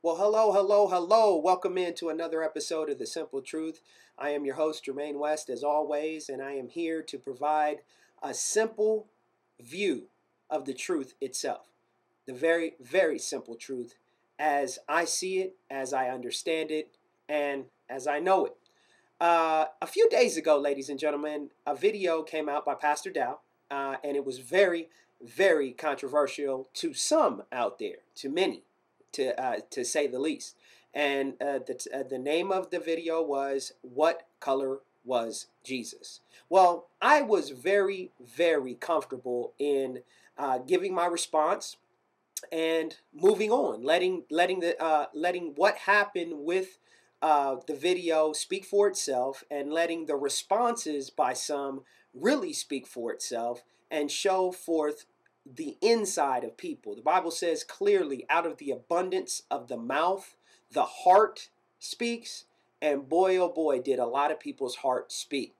Well, hello, hello, hello. Welcome into another episode of The Simple Truth. I am your host, Jermaine West, as always, and I am here to provide a simple view of the truth itself. The very, very simple truth as I see it, as I understand it, and as I know it. A few days ago, ladies and gentlemen, a video came out by Pastor Dowell, and it was very, very controversial to some out there, to many, to say the least. And the name of the video was "What Color Was Jesus?" Well, I was very, very comfortable in giving my response and moving on, letting what happened with the video speak for itself, and letting the responses by some really speak for itself and show forth the inside of people. The Bible says clearly, out of the abundance of the mouth, the heart speaks. And boy, oh boy, did a lot of people's heart speak.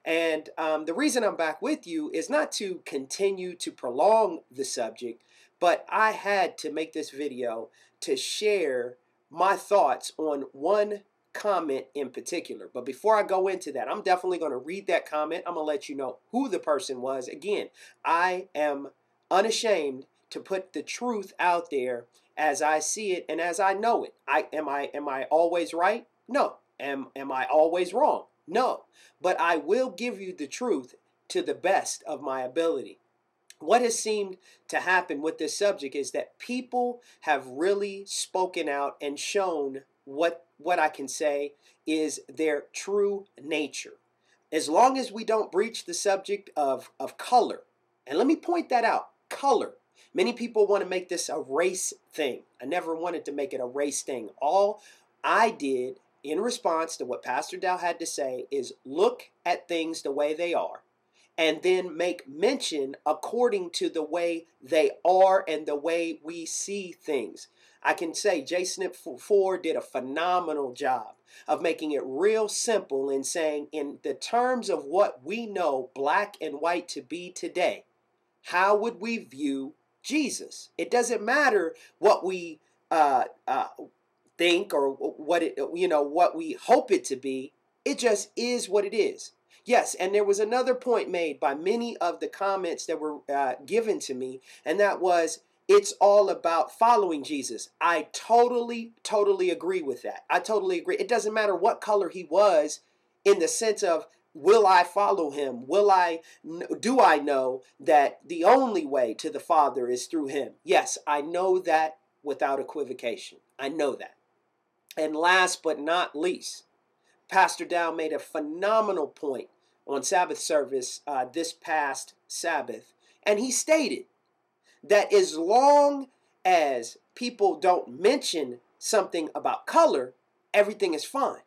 And the reason I'm back with you is not to continue to prolong the subject, but I had to make this video to share my thoughts on one comment in particular. But before I go into that, I'm definitely going to read that comment. I'm going to let you know who the person was. Again, I am unashamed to put the truth out there as I see it and as I know it. Am I always right? No. Am I always wrong? No. But I will give you the truth to the best of my ability. What has seemed to happen with this subject is that people have really spoken out and shown what I can say is their true nature. As long as we don't breach the subject of color, and let me point that out, color. Many people want to make this a race thing. I never wanted to make it a race thing. All I did in response to what Pastor Dowell had to say is look at things the way they are, and then make mention according to the way they are and the way we see things. I can say Jason Ford did a phenomenal job of making it real simple in saying, in the terms of what we know black and white to be today, how would we view Jesus? It doesn't matter what we think or what we hope it to be. It just is what it is. Yes, and there was another point made by many of the comments that were given to me, and that was, it's all about following Jesus. I totally agree with that. I totally agree. It doesn't matter what color he was, in the sense of, will I follow him? Do I know that the only way to the Father is through him? Yes, I know that without equivocation. I know that. And last but not least, Pastor Dowell made a phenomenal point on Sabbath service this past Sabbath. And he stated that as long as people don't mention something about color, everything is fine.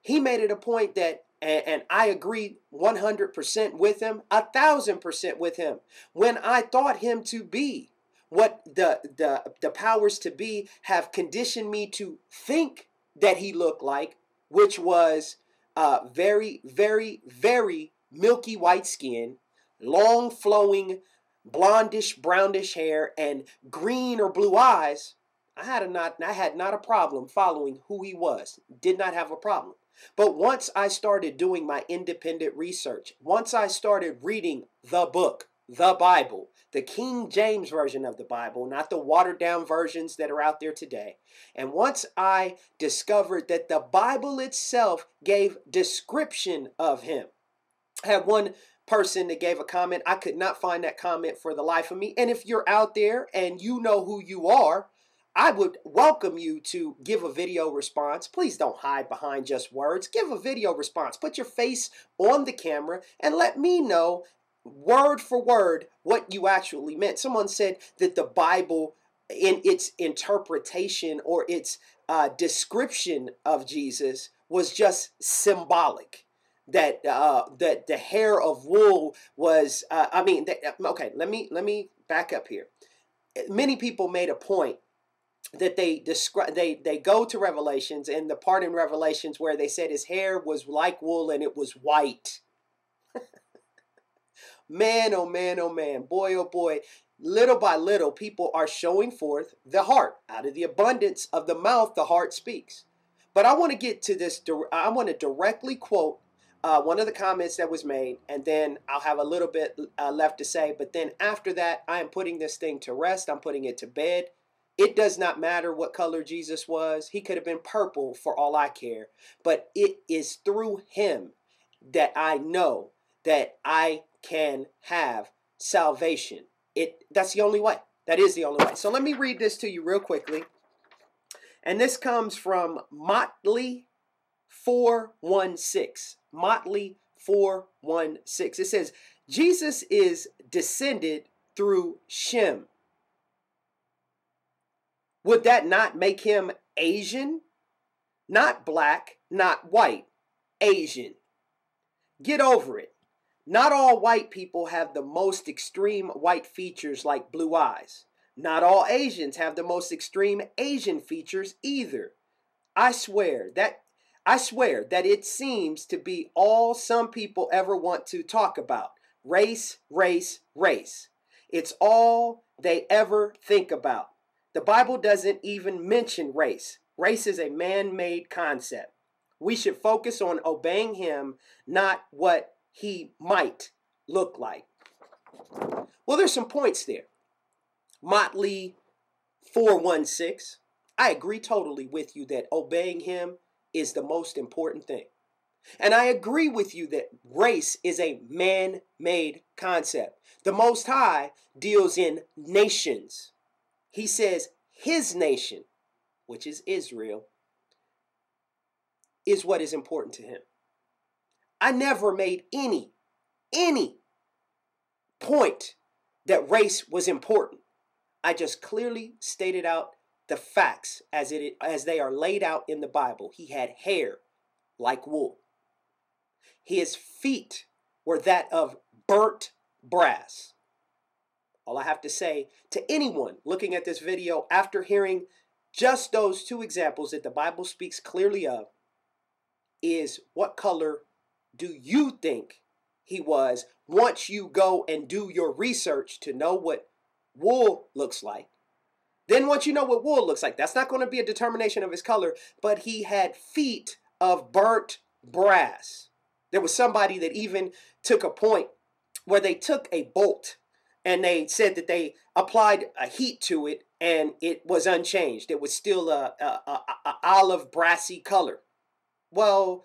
He made it a point that, and I agree 100% with him, 1,000% with him, when I thought him to be what the powers to be have conditioned me to think that he looked like, which was very, very, very milky white skin, long flowing blondish, brownish hair, and green or blue eyes. I had not a problem following who he was. Did not have a problem. But once I started doing my independent research, once I started reading the book, the Bible, the King James Version of the Bible, not the watered down versions that are out there today. And once I discovered that the Bible itself gave description of him. I had one person that gave a comment. I could not find that comment for the life of me. And if you're out there and you know who you are, I would welcome you to give a video response. Please don't hide behind just words. Give a video response. Put your face on the camera and let me know word for word what you actually meant. Someone said that the Bible, in its interpretation or its description of Jesus, was just symbolic. That the hair of wool was. Okay. Let me back up here. Many people made a point that they go to Revelations, and the part in Revelations where they said his hair was like wool and it was white. Man, oh man, oh man, boy, oh boy. little by little, people are showing forth the heart. Out of the abundance of the mouth, the heart speaks. But I want to get to this. I want to directly quote one of the comments that was made, and then I'll have a little bit left to say. But then after that, I am putting this thing to rest. I'm putting it to bed. It does not matter what color Jesus was. He could have been purple for all I care. But it is through him that I know that I can have salvation. That's the only way. That is the only way. So let me read this to you real quickly. And this comes from Motley 416. Motley 416. It says, Jesus is descended through Shem. Would that not make him Asian? Not black, not white, Asian. Get over it. Not all white people have the most extreme white features like blue eyes. Not all Asians have the most extreme Asian features either. I swear that it seems to be all some people ever want to talk about. Race, race, race. It's all they ever think about. The Bible doesn't even mention race. Race is a man-made concept. We should focus on obeying him, not what he might look like. Well, there's some points there. Motley 416. I agree totally with you that obeying him is the most important thing. And I agree with you that race is a man-made concept. The Most High deals in nations. He says his nation, which is Israel, is what is important to him. I never made any point that race was important. I just clearly stated out the facts as they are laid out in the Bible. He had hair like wool. His feet were that of burnt brass. All I have to say to anyone looking at this video after hearing just those two examples that the Bible speaks clearly of is, what color do you think he was once you go and do your research to know what wool looks like? Then once you know what wool looks like, that's not going to be a determination of his color, but he had feet of burnt brass. There was somebody that even took a point where they took a bolt and they said that they applied a heat to it and it was unchanged. It was still a olive brassy color. Well,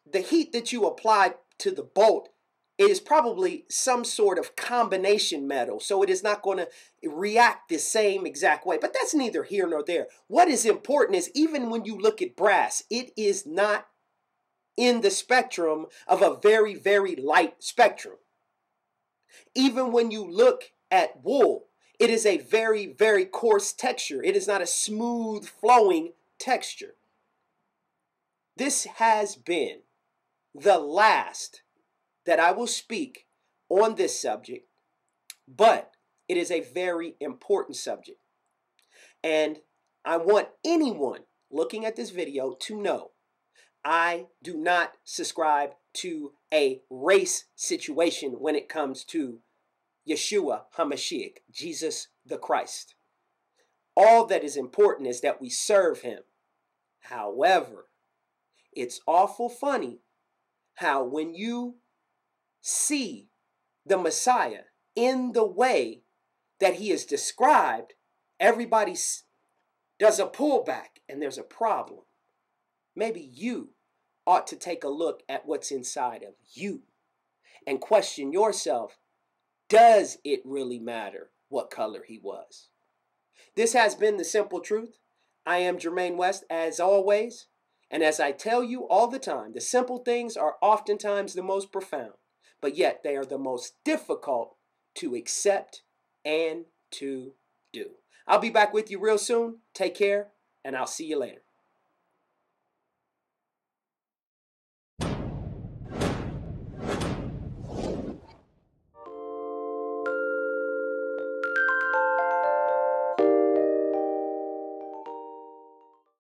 the heat that you applied to the bolt is probably some sort of combination metal, so it is not going to react the same exact way. But that's neither here nor there. What is important is, even when you look at brass, it is not in the spectrum of a very, very light spectrum. Even when you look at wool, it is a very, very coarse texture. It is not a smooth flowing texture. This has been the last that I will speak on this subject, but it is a very important subject. And I want anyone looking at this video to know I do not subscribe to a race situation when it comes to Yeshua HaMashiach, Jesus the Christ. All that is important is that we serve him. However, it's awful funny how when you see the Messiah in the way that he is described, everybody does a pullback and there's a problem. Maybe you ought to take a look at what's inside of you and question yourself, does it really matter what color he was? This has been The Simple Truth. I am Jermaine West, as always. And as I tell you all the time, the simple things are oftentimes the most profound, but yet they are the most difficult to accept and to do. I'll be back with you real soon. Take care, and I'll see you later.